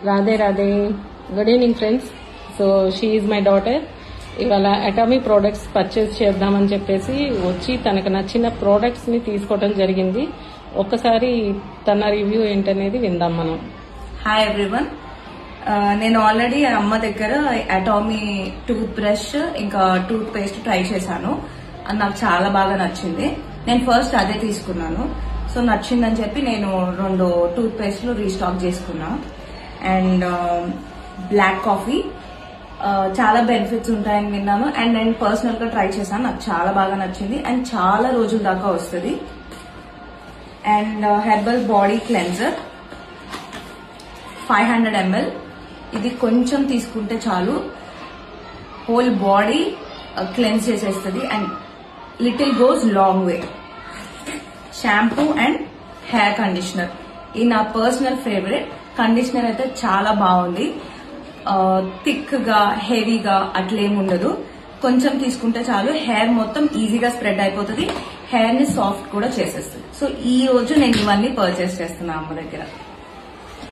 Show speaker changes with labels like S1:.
S1: Radhe Radhe. Good evening friends. So she is my daughter. ఇవాళ atomic products purchase చేద్దామని చెప్పేసి వచ్చి తనకు నచ్చిన ప్రోడక్ట్స్ ని తీసుకోవడం జరిగింది. ఒక్కసారి తన రివ్యూ ఏంటనేది విందాం మనం.
S2: Hi everyone. నేను ఆల్రెడీ అమ్మ దగ్గర అటామీ టూత్ బ్రష్ ఇంకా టూత్ పేస్ట్ ట్రై చేశాను. అది నాకు చాలా బాగా నచ్చింది. నేను ఫస్ట్ అదే తీసుకున్నాను. సో నచ్చిందని చెప్పి నేను 2 టూత్ పేస్ట్లు రీస్టాక్ చేసుకున్నా. అండ్ బ్లాక్ కాఫీ చాలా బెనిఫిట్స్ ఉంటాయని విన్నాను. అండ్ నేను పర్సనల్ గా ట్రై చేశాను. నాకు చాలా బాగా నచ్చింది అండ్ చాలా రోజుల దాకా వస్తుంది. And herbal body cleanser 500 ml. ఇది కొంచెం తీసుకుంటే చాలు, హోల్ బాడీ క్లెన్స్ చేసేస్తుంది and little goes long way. Shampoo and hair conditioner, ఇది నా పర్సనల్ ఫేవరెట్. కండిషనర్ అయితే చాలా బాగుంది. థిక్ గా హెవీగా అట్లేముండదు. కొంచెం తీసుకుంటే చాలు, హెయిర్ మొత్తం ఈజీగా స్ప్రెడ్ అయిపోతుంది, హెయిర్ ని సాఫ్ట్ కూడా చేసేస్తుంది. సో ఈ రోజు నేను ఇవన్నీ పర్చేస్ చేస్తున్నా అమ్మ దగ్గర.